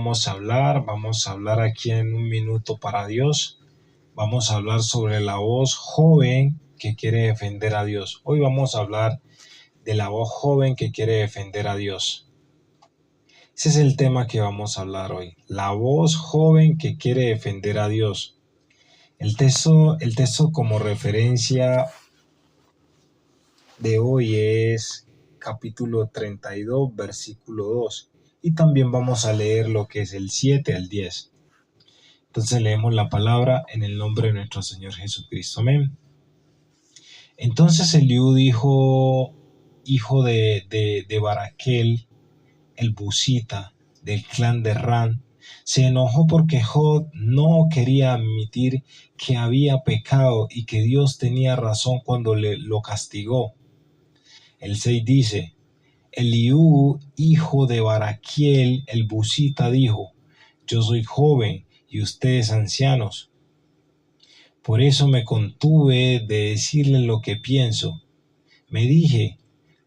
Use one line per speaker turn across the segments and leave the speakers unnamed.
Vamos a hablar aquí en un minuto para Dios. Vamos a hablar sobre la voz joven que quiere defender a Dios. Hoy vamos a hablar de la voz joven que quiere defender a Dios. Ese es el tema que vamos a hablar hoy. La voz joven que quiere defender a Dios. El texto como referencia de hoy es capítulo 32, versículo 2. Y también vamos a leer lo que es el 7 al 10. Entonces leemos la palabra en el nombre de nuestro Señor Jesucristo. Amén. Entonces Eliú dijo, hijo de Baraquel, el busita, del clan de Ran, se enojó porque Job no quería admitir que había pecado y que Dios tenía razón cuando lo castigó. El 6 dice, Eliú, hijo de Baraquiel, el busita, dijo, yo soy joven y ustedes ancianos. Por eso me contuve de decirles lo que pienso. Me dije,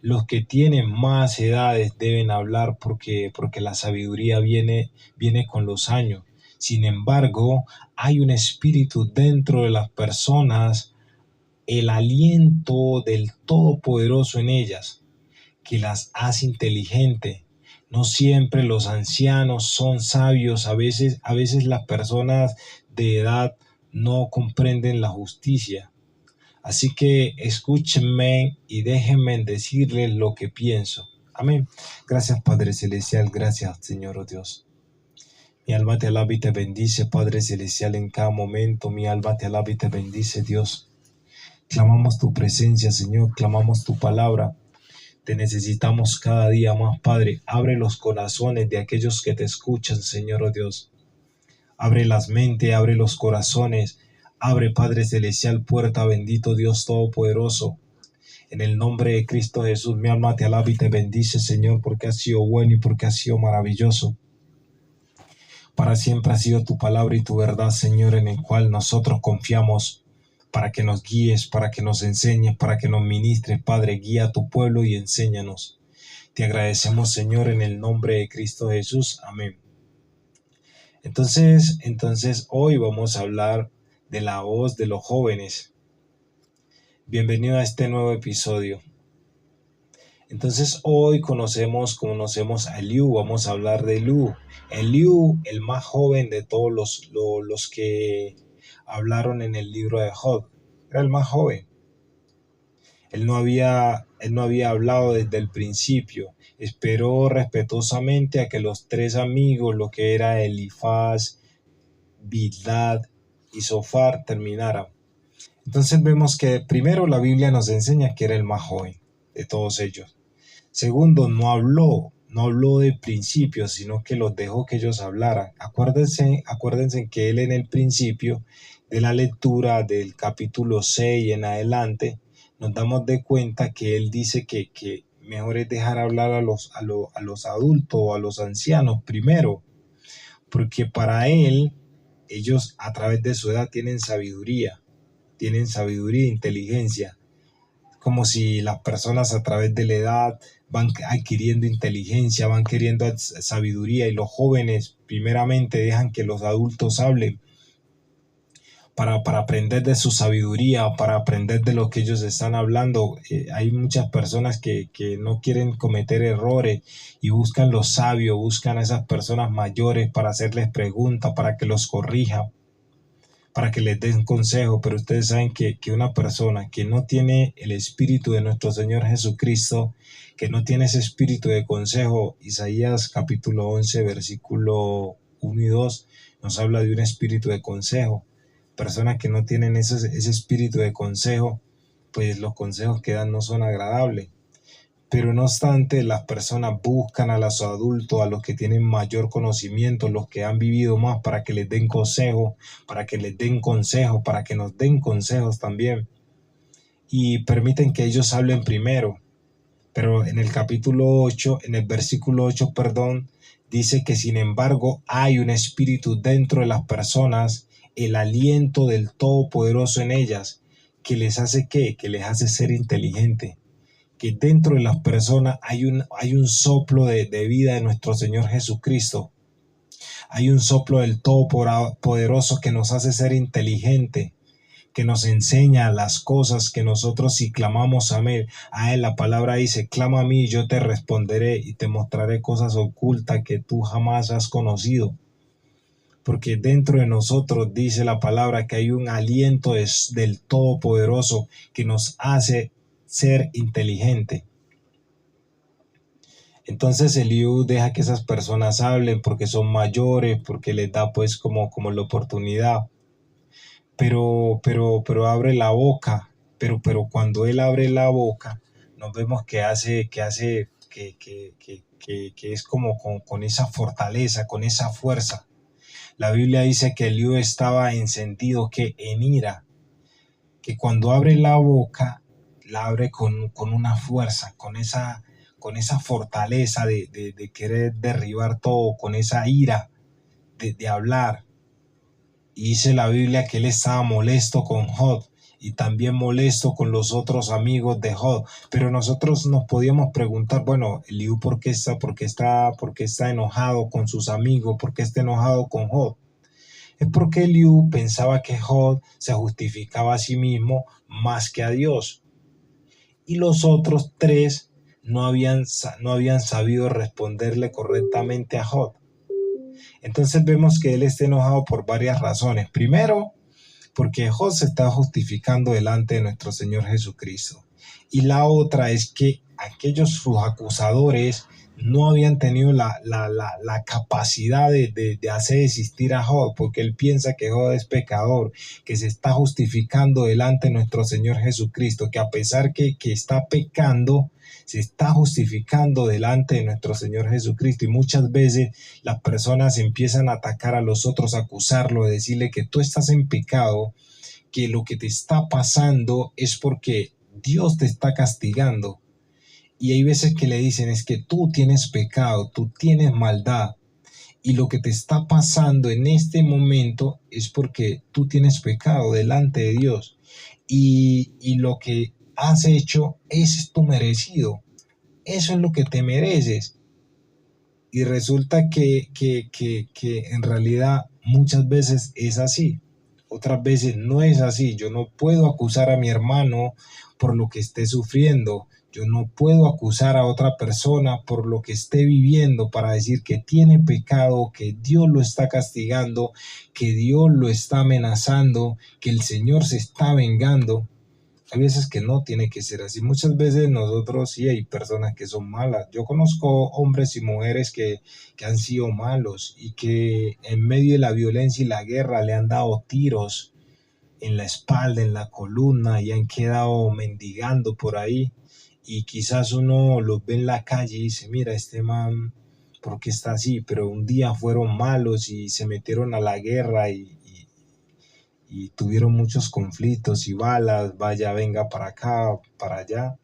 los que tienen más edades deben hablar porque la sabiduría viene con los años. Sin embargo, hay un espíritu dentro de las personas, el aliento del Todopoderoso en ellas, que las hace inteligentes. No siempre los ancianos son sabios, a veces las personas de edad no comprenden la justicia. Así que escúchenme y déjenme decirles lo que pienso. Amén. Gracias, Padre Celestial. Gracias, Señor, oh Dios. Mi alma te alaba y te bendice, Padre Celestial, en cada momento. Mi alma te alaba y te bendice, Dios. Clamamos tu presencia, Señor. Clamamos tu palabra. Te necesitamos cada día más, Padre. Abre los corazones de aquellos que te escuchan, Señor, oh Dios. Abre las mentes, abre los corazones. Abre, Padre Celestial, puerta, bendito Dios Todopoderoso. En el nombre de Cristo Jesús, mi alma te alaba y te bendice, Señor, porque has sido bueno y porque has sido maravilloso. Para siempre ha sido tu palabra y tu verdad, Señor, en el cual nosotros confiamos, para que nos guíes, para que nos enseñes, para que nos ministres. Padre, guía a tu pueblo y enséñanos. Te agradecemos, Señor, en el nombre de Cristo Jesús. Amén. Entonces hoy vamos a hablar de la voz de los jóvenes. Bienvenido a este nuevo episodio. Entonces hoy conocemos a Eliú. Vamos a hablar de Eliú. Eliú, el más joven de todos los que hablaron en el libro de Job. Era el más joven. Él no había hablado desde el principio. Esperó respetuosamente a que los tres amigos, lo que era Elifaz, Bildad y Zofar, terminaran. Entonces vemos que primero la Biblia nos enseña que era el más joven de todos ellos. Segundo, no habló de principio, sino que los dejó que ellos hablaran. Acuérdense que él en el principio de la lectura del capítulo 6 en adelante, nos damos de cuenta que él dice que mejor es dejar hablar a los adultos o a los ancianos primero, porque para él, ellos a través de su edad tienen sabiduría e inteligencia, como si las personas a través de la edad van adquiriendo inteligencia, van queriendo sabiduría, y los jóvenes primeramente dejan que los adultos hablen para aprender de su sabiduría, para aprender de lo que ellos están hablando. Hay muchas personas que no quieren cometer errores y buscan los sabios, buscan a esas personas mayores para hacerles preguntas, para que los corrija, para que les den consejo. Pero ustedes saben que una persona que no tiene el espíritu de nuestro Señor Jesucristo, que no tiene ese espíritu de consejo, Isaías capítulo 11, versículo 1 y 2, nos habla de un espíritu de consejo. Personas que no tienen ese espíritu de consejo, pues los consejos que dan no son agradables. Pero no obstante, las personas buscan a los adultos, a los que tienen mayor conocimiento, los que han vivido más, para que les den consejo, para que les den consejos, para que nos den consejos también. Y permiten que ellos hablen primero. Pero en el versículo 8, dice que sin embargo hay un espíritu dentro de las personas, el aliento del Todopoderoso en ellas, que les hace que les hace ser inteligente. Que dentro de las personas hay un soplo de vida de nuestro Señor Jesucristo. Hay un soplo del Todopoderoso que nos hace ser inteligente, que nos enseña las cosas que nosotros si clamamos a él, la palabra dice, clama a mí y yo te responderé y te mostraré cosas ocultas que tú jamás has conocido. Porque dentro de nosotros dice la palabra que hay un aliento del Todopoderoso que nos hace ser inteligente. Entonces Eliú deja que esas personas hablen porque son mayores, porque les da pues como la oportunidad. Pero abre la boca, pero cuando él abre la boca, nos vemos que es como con esa fortaleza, con esa fuerza. La Biblia dice que Eliú estaba encendido, que en ira, que cuando abre la boca, la abre con una fuerza, con esa fortaleza de querer derribar todo, con esa ira de hablar. Y dice la Biblia que él estaba molesto con Jod y también molesto con los otros amigos de Jod. Pero nosotros nos podíamos preguntar, bueno, Eliú, ¿por qué está enojado con sus amigos? ¿Por qué está enojado con Jod? Es porque Eliú pensaba que Jod se justificaba a sí mismo más que a Dios. Y los otros tres no habían sabido responderle correctamente a Jod. Entonces vemos que él está enojado por varias razones. Primero, porque Jod se está justificando delante de nuestro Señor Jesucristo. Y la otra es que sus acusadores no habían tenido la capacidad de hacer existir a Jod, porque él piensa que Jod es pecador, que se está justificando delante de nuestro Señor Jesucristo, que a pesar que está pecando, se está justificando delante de nuestro Señor Jesucristo. Y muchas veces las personas empiezan a atacar a los otros, a acusarlo, a decirle que tú estás en pecado, que lo que te está pasando es porque Dios te está castigando. Y hay veces que le dicen es que tú tienes pecado, tú tienes maldad. Y lo que te está pasando en este momento es porque tú tienes pecado delante de Dios. Y lo que has hecho es tu merecido. Eso es lo que te mereces. Y resulta que en realidad muchas veces es así. Otras veces no es así. Yo no puedo acusar a mi hermano por lo que esté sufriendo. Yo no puedo acusar a otra persona por lo que esté viviendo para decir que tiene pecado, que Dios lo está castigando, que Dios lo está amenazando, que el Señor se está vengando. Hay veces que no tiene que ser así. Muchas veces nosotros sí hay personas que son malas. Yo conozco hombres y mujeres que han sido malos y que en medio de la violencia y la guerra le han dado tiros en la espalda, en la columna y han quedado mendigando por ahí. Y quizás uno los ve en la calle y dice, mira, este man, ¿por qué está así? Pero un día fueron malos y se metieron a la guerra y tuvieron muchos conflictos y balas, vaya, venga para acá, para allá,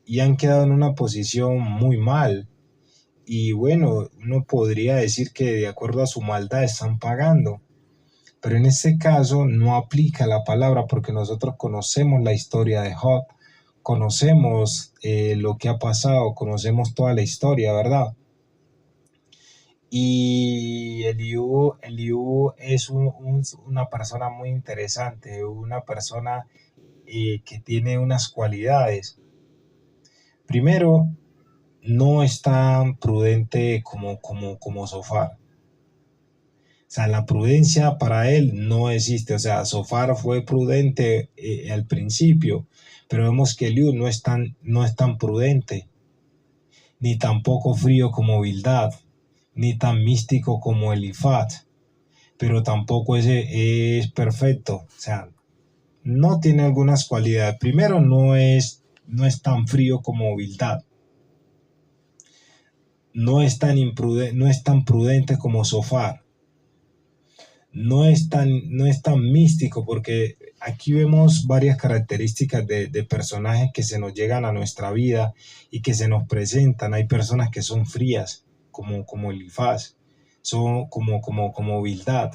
y han quedado en una posición muy mal. Y bueno, uno podría decir que de acuerdo a su maldad están pagando, pero en este caso no aplica la palabra porque nosotros conocemos la historia de Job, conocemos lo que ha pasado, conocemos toda la historia, ¿verdad? Y Eliú es una persona muy interesante, una persona que tiene unas cualidades. Primero, no es tan prudente como Sofar. O sea, la prudencia para él no existe. O sea, Sofar fue prudente al principio, pero vemos que Eliú no es tan prudente, ni tampoco frío como Bildad, ni tan místico como Elifaz, pero tampoco es perfecto. O sea, no tiene algunas cualidades. Primero, no es tan frío como Bildad. No es tan prudente como Sofar. No es tan místico, porque aquí vemos varias características de personajes que se nos llegan a nuestra vida y que se nos presentan. Hay personas que son frías, como Elifaz, son como Bildad.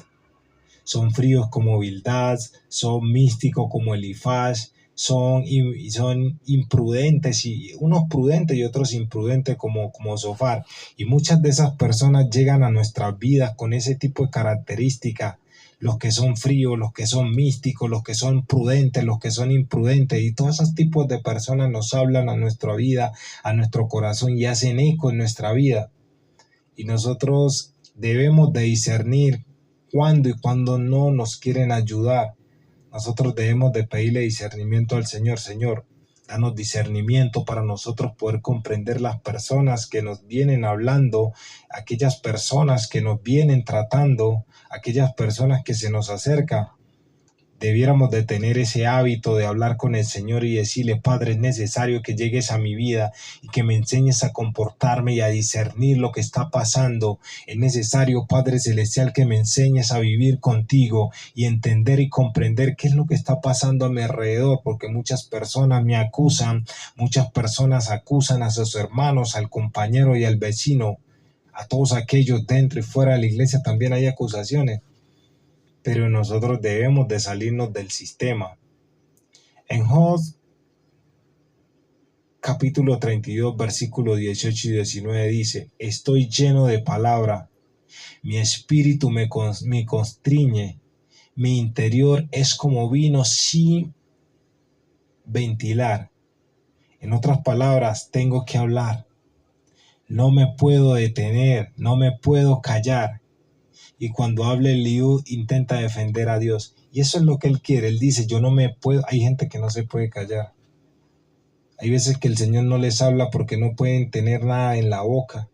Son fríos como Bildad, son místicos como Elifaz, son imprudentes, y unos prudentes y otros imprudentes como Zofar. Y muchas de esas personas llegan a nuestras vidas con ese tipo de características. Los que son fríos, los que son místicos, los que son prudentes, los que son imprudentes, y todos esos tipos de personas nos hablan a nuestra vida, a nuestro corazón, y hacen eco en nuestra vida. Y nosotros debemos de discernir cuándo y cuándo no nos quieren ayudar. Nosotros debemos de pedirle discernimiento al Señor. Señor, danos discernimiento para nosotros poder comprender las personas que nos vienen hablando, aquellas personas que nos vienen tratando, aquellas personas que se nos acercan. Debiéramos de tener ese hábito de hablar con el Señor y decirle: Padre, es necesario que llegues a mi vida y que me enseñes a comportarme y a discernir lo que está pasando. Es necesario, Padre Celestial, que me enseñes a vivir contigo y entender y comprender qué es lo que está pasando a mi alrededor, porque muchas personas me acusan, muchas personas acusan a sus hermanos, al compañero y al vecino. A todos aquellos dentro y fuera de la iglesia también hay acusaciones. Pero nosotros debemos de salirnos del sistema. En Job capítulo 32, versículo 18 y 19 dice: estoy lleno de palabra, mi espíritu me constriñe, mi interior es como vino sin ventilar. En otras palabras, tengo que hablar. No me puedo detener, no me puedo callar. Y cuando hable Eliú, intenta defender a Dios. Y eso es lo que él quiere. Él dice: yo no me puedo. Hay gente que no se puede callar. Hay veces que el Señor no les habla porque no pueden tener nada en la boca.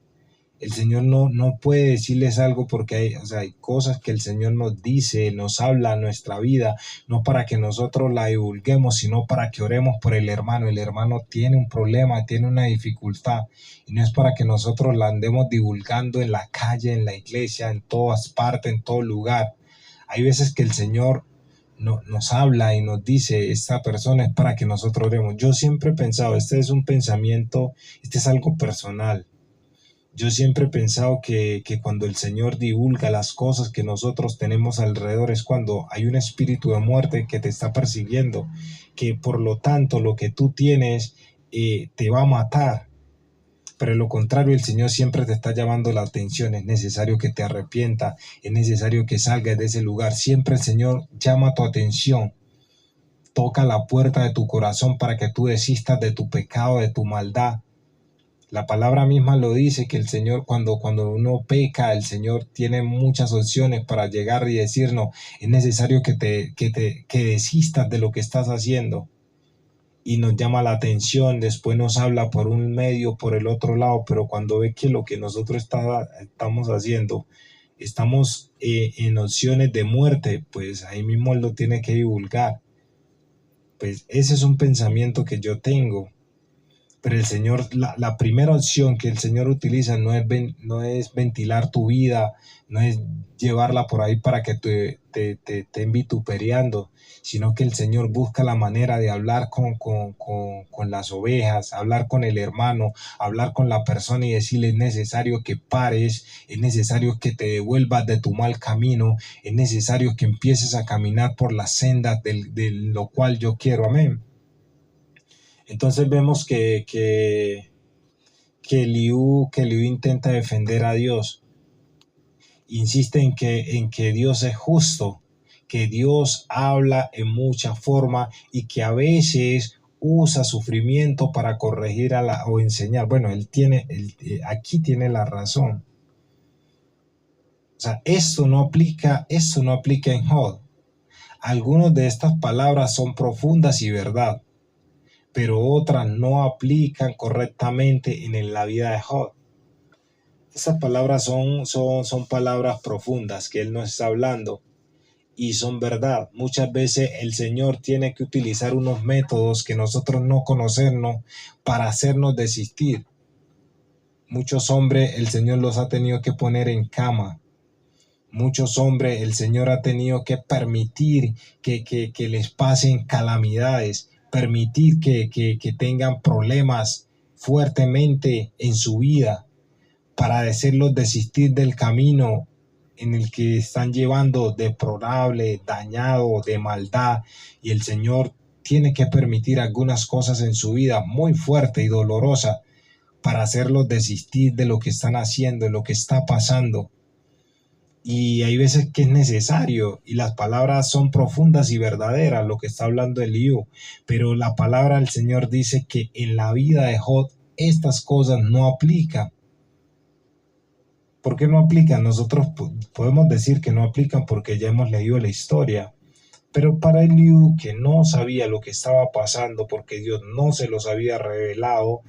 El Señor no puede decirles algo porque hay cosas que el Señor nos dice, nos habla a nuestra vida, no para que nosotros la divulguemos, sino para que oremos por el hermano. El hermano tiene un problema, tiene una dificultad, y no es para que nosotros la andemos divulgando en la calle, en la iglesia, en todas partes, en todo lugar. Hay veces que el Señor nos habla y nos dice: esta persona es para que nosotros oremos. Yo siempre he pensado, este es un pensamiento, este es algo personal. Yo siempre he pensado que cuando el Señor divulga las cosas que nosotros tenemos alrededor es cuando hay un espíritu de muerte que te está persiguiendo, que por lo tanto lo que tú tienes te va a matar. Pero de lo contrario, el Señor siempre te está llamando la atención. Es necesario que te arrepientas, es necesario que salgas de ese lugar. Siempre el Señor llama tu atención, toca la puerta de tu corazón para que tú desistas de tu pecado, de tu maldad. La palabra misma lo dice, que el Señor, cuando uno peca, el Señor tiene muchas opciones para llegar y decirnos: es necesario que desistas de lo que estás haciendo. Y nos llama la atención, después nos habla por un medio, por el otro lado, pero cuando ve que lo que nosotros estamos haciendo, estamos en opciones de muerte, pues ahí mismo Él lo tiene que divulgar. Pues ese es un pensamiento que yo tengo. Pero el Señor, la primera opción que el Señor utiliza no es ventilar tu vida, no es llevarla por ahí para que te estén vituperiando, sino que el Señor busca la manera de hablar con las ovejas, hablar con el hermano, hablar con la persona y decirle: es necesario que pares, es necesario que te devuelvas de tu mal camino, es necesario que empieces a caminar por las sendas de lo cual yo quiero. Amén. Entonces vemos que Eliú intenta defender a Dios. Insiste en que Dios es justo, que Dios habla en mucha forma y que a veces usa sufrimiento para corregir o enseñar. Bueno, aquí tiene la razón. O sea, esto no aplica en Job. Algunas de estas palabras son profundas y verdad, pero otras no aplican correctamente en la vida de Job. Estas palabras son palabras profundas que él nos está hablando y son verdad. Muchas veces el Señor tiene que utilizar unos métodos que nosotros no conocemos para hacernos desistir. Muchos hombres el Señor los ha tenido que poner en cama. Muchos hombres el Señor ha tenido que permitir que les pasen calamidades, permitir que tengan problemas fuertemente en su vida para hacerlos desistir del camino en el que están llevando, deplorable, dañado, de maldad. Y el Señor tiene que permitir algunas cosas en su vida muy fuerte y dolorosa para hacerlos desistir de lo que están haciendo, de lo que está pasando. Y hay veces que es necesario, y las palabras son profundas y verdaderas, lo que está hablando Eliú, pero la palabra del Señor dice que en la vida de Job estas cosas no aplican. ¿Por qué no aplican? Nosotros podemos decir que no aplican porque ya hemos leído la historia, pero para Eliú, que no sabía lo que estaba pasando porque Dios no se los había revelado,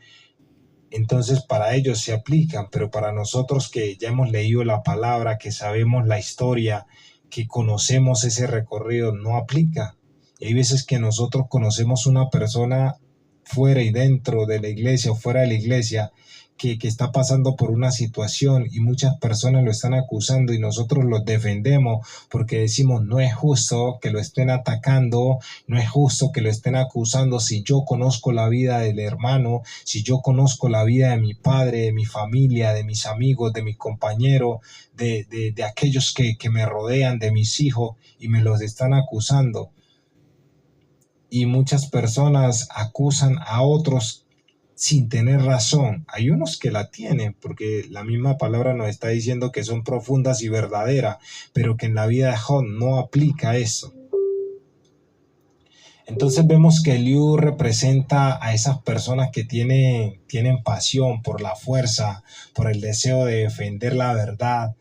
entonces para ellos se aplican, pero para nosotros que ya hemos leído la palabra, que sabemos la historia, que conocemos ese recorrido, no aplica. Y hay veces que nosotros conocemos una persona fuera y dentro de la iglesia o fuera de la iglesia que está pasando por una situación y muchas personas lo están acusando y nosotros los defendemos porque decimos no es justo que lo estén atacando, no es justo que lo estén acusando si yo conozco la vida del hermano, si yo conozco la vida de mi padre, de mi familia, de mis amigos, de mi compañero, de aquellos que me rodean, de mis hijos y me los están acusando. Y muchas personas acusan a otros sin tener razón. Hay unos que la tienen, porque la misma palabra nos está diciendo que son profundas y verdaderas, pero que en la vida de Job no aplica eso. Entonces vemos que Eliú representa a esas personas que tienen pasión por la fuerza, por el deseo de defender la verdad,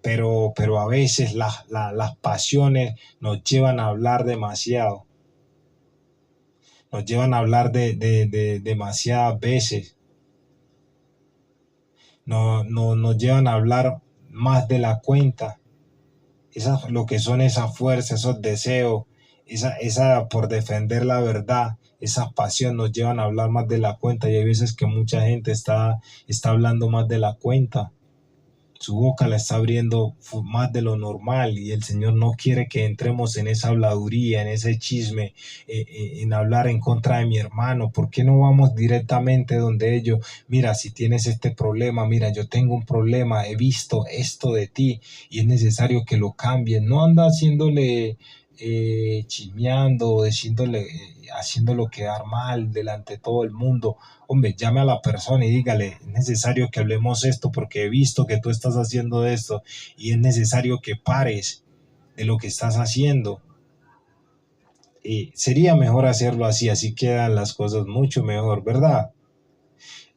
pero a veces las pasiones nos llevan a hablar demasiado. Nos llevan a hablar de demasiadas veces. Nos llevan a hablar más de la cuenta. Lo que son esa fuerza, esos deseos, esa por defender la verdad, esa pasión nos llevan a hablar más de la cuenta. Y hay veces que mucha gente está hablando más de la cuenta. Su boca la está abriendo más de lo normal y el Señor no quiere que entremos en esa habladuría, en ese chisme, en hablar en contra de mi hermano. ¿Por qué no vamos directamente donde ellos? Mira, si tienes este problema, mira, yo tengo un problema, he visto esto de ti y es necesario que lo cambien. No anda haciéndole chismeando, haciéndolo quedar mal delante de todo el mundo. Hombre, llame a la persona y dígale, es necesario que hablemos esto porque he visto que tú estás haciendo esto y es necesario que pares de lo que estás haciendo. Sería mejor hacerlo así quedan las cosas mucho mejor, ¿verdad?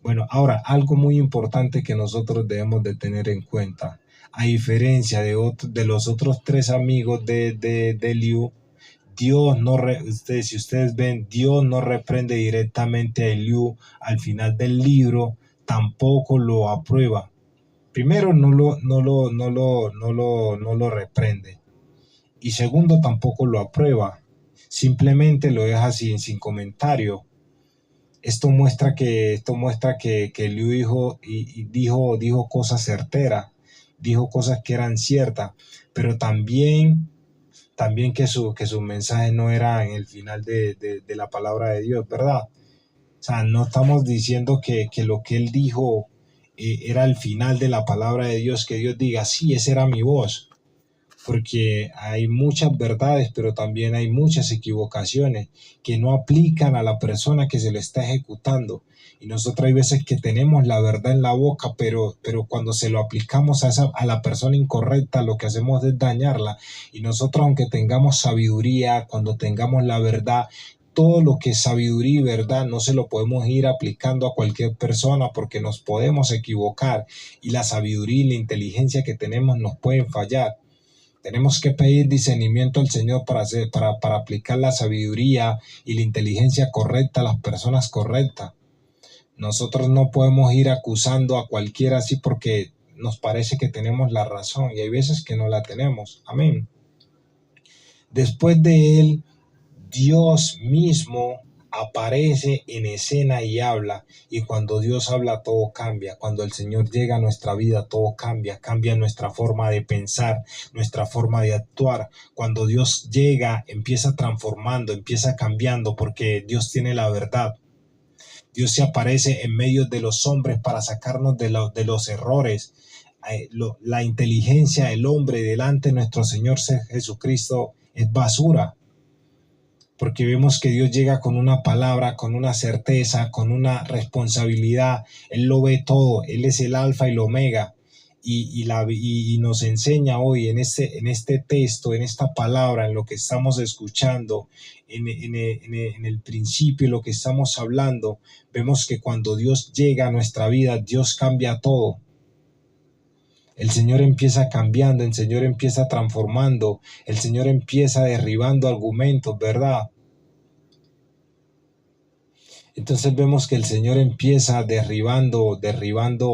Bueno, ahora, algo muy importante que nosotros debemos de tener en cuenta, a diferencia de los otros tres amigos de Eliú, Dios no, si ustedes ven, Dios no reprende directamente a Eliú al final del libro, tampoco lo aprueba. Primero, no lo reprende. Y segundo, tampoco lo aprueba. Simplemente lo deja sin comentario. Esto muestra que Eliú dijo cosas certeras, dijo cosas que eran ciertas, pero también que su mensaje no era en el final de la palabra de Dios, ¿verdad? O sea, no estamos diciendo que lo que él dijo era el final de la palabra de Dios, que Dios diga, sí, esa era mi voz, porque hay muchas verdades, pero también hay muchas equivocaciones que no aplican a la persona que se le está ejecutando. Y nosotros hay veces que tenemos la verdad en la boca, pero cuando se lo aplicamos a la persona incorrecta, lo que hacemos es dañarla. Y nosotros, aunque tengamos sabiduría, cuando tengamos la verdad, todo lo que es sabiduría y verdad no se lo podemos ir aplicando a cualquier persona porque nos podemos equivocar y la sabiduría y la inteligencia que tenemos nos pueden fallar. Tenemos que pedir discernimiento al Señor para aplicar la sabiduría y la inteligencia correcta a las personas correctas. Nosotros no podemos ir acusando a cualquiera así porque nos parece que tenemos la razón y hay veces que no la tenemos. Amén. Después de él, Dios mismo aparece en escena y habla, y cuando Dios habla todo cambia. Cuando el Señor llega a nuestra vida todo cambia nuestra forma de pensar, nuestra forma de actuar. Cuando Dios llega empieza transformando, empieza cambiando, porque Dios tiene la verdad. Dios se aparece en medio de los hombres para sacarnos de los errores. La inteligencia del hombre delante de nuestro Señor Jesucristo es basura. porque vemos que Dios llega con una palabra, con una certeza, con una responsabilidad. Él lo ve todo, Él es el alfa y el omega. Y nos enseña hoy en este texto, en esta palabra, en lo que estamos escuchando, en el principio, lo que estamos hablando, vemos que cuando Dios llega a nuestra vida, Dios cambia todo. El Señor empieza cambiando, el Señor empieza transformando, el Señor empieza derribando argumentos, ¿verdad? Entonces vemos que el Señor empieza derribando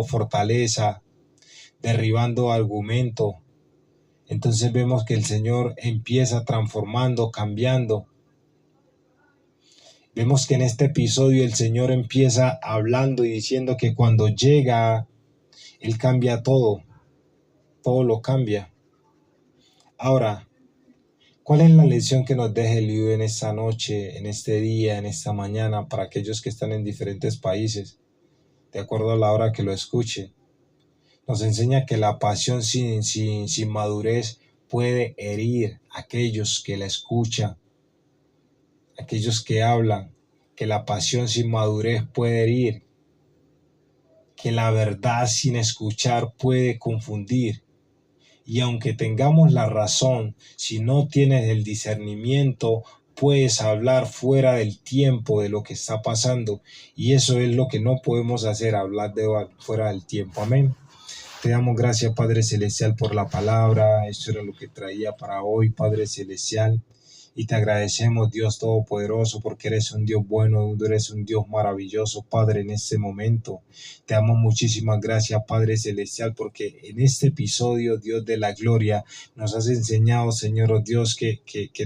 fortaleza, derribando argumento. Entonces vemos que el Señor empieza transformando, cambiando. Vemos que en este episodio el Señor empieza hablando y diciendo que cuando llega, Él cambia todo lo cambia. Ahora, ¿cuál es la lección que nos deja el libro en esta noche, en este día, en esta mañana, para aquellos que están en diferentes países, de acuerdo a la hora que lo escuchen? Nos enseña que la pasión sin madurez puede herir a aquellos que la escuchan, aquellos que hablan, que la pasión sin madurez puede herir, que la verdad sin escuchar puede confundir. Y aunque tengamos la razón, si no tienes el discernimiento, puedes hablar fuera del tiempo de lo que está pasando. Y eso es lo que no podemos hacer, hablar fuera del tiempo. Amén. Te damos gracias, Padre Celestial, por la palabra. Esto era lo que traía para hoy, Padre Celestial. Y te agradecemos, Dios Todopoderoso, porque eres un Dios bueno, eres un Dios maravilloso, Padre, en este momento. Te damos muchísimas gracias, Padre Celestial, porque en este episodio, Dios de la gloria, nos has enseñado, Señor Dios, que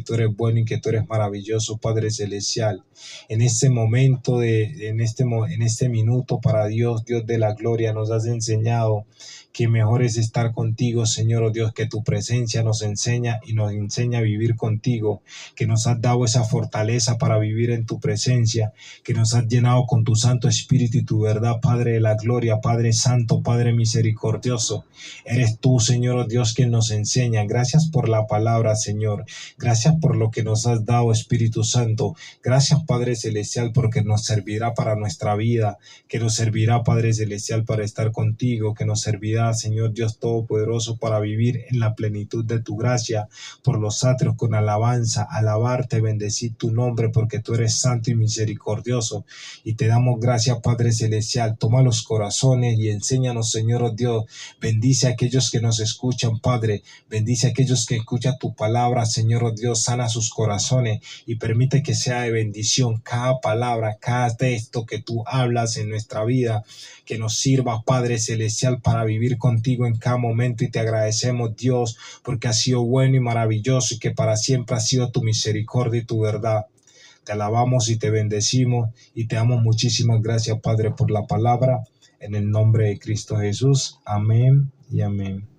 tú eres bueno y que tú eres maravilloso, Padre Celestial. En este momento, en este minuto para Dios, Dios de la gloria, nos has enseñado que mejor es estar contigo, Señor Dios, que tu presencia nos enseña y nos enseña a vivir contigo, que nos has dado esa fortaleza para vivir en tu presencia, que nos has llenado con tu Santo Espíritu y tu verdad, Padre de la gloria, Padre Santo, Padre misericordioso. Eres tú, Señor Dios, quien nos enseña. Gracias por la palabra, Señor. Gracias por lo que nos has dado, Espíritu Santo. Gracias, Padre Celestial, porque nos servirá para nuestra vida, que nos servirá, Padre Celestial, para estar contigo, que nos servirá, Señor Dios Todopoderoso, para vivir en la plenitud de tu gracia, por los atrios con alabanza, alabarte, bendecir tu nombre, porque tú eres santo y misericordioso. Y te damos gracias, Padre Celestial. Toma los corazones y enséñanos, Señor Dios. Bendice a aquellos que nos escuchan, Padre. Bendice a aquellos que escuchan tu palabra, Señor Dios. Sana sus corazones y permite que sea de bendición cada palabra, cada texto que tú hablas en nuestra vida, que nos sirva, Padre Celestial, para vivir contigo en cada momento. Y te agradecemos, Dios, porque has sido bueno y maravilloso y que para siempre ha sido tu misericordia y tu verdad. Te alabamos y te bendecimos y te damos muchísimas gracias, Padre, por la palabra. En el nombre de Cristo Jesús. Amén y amén.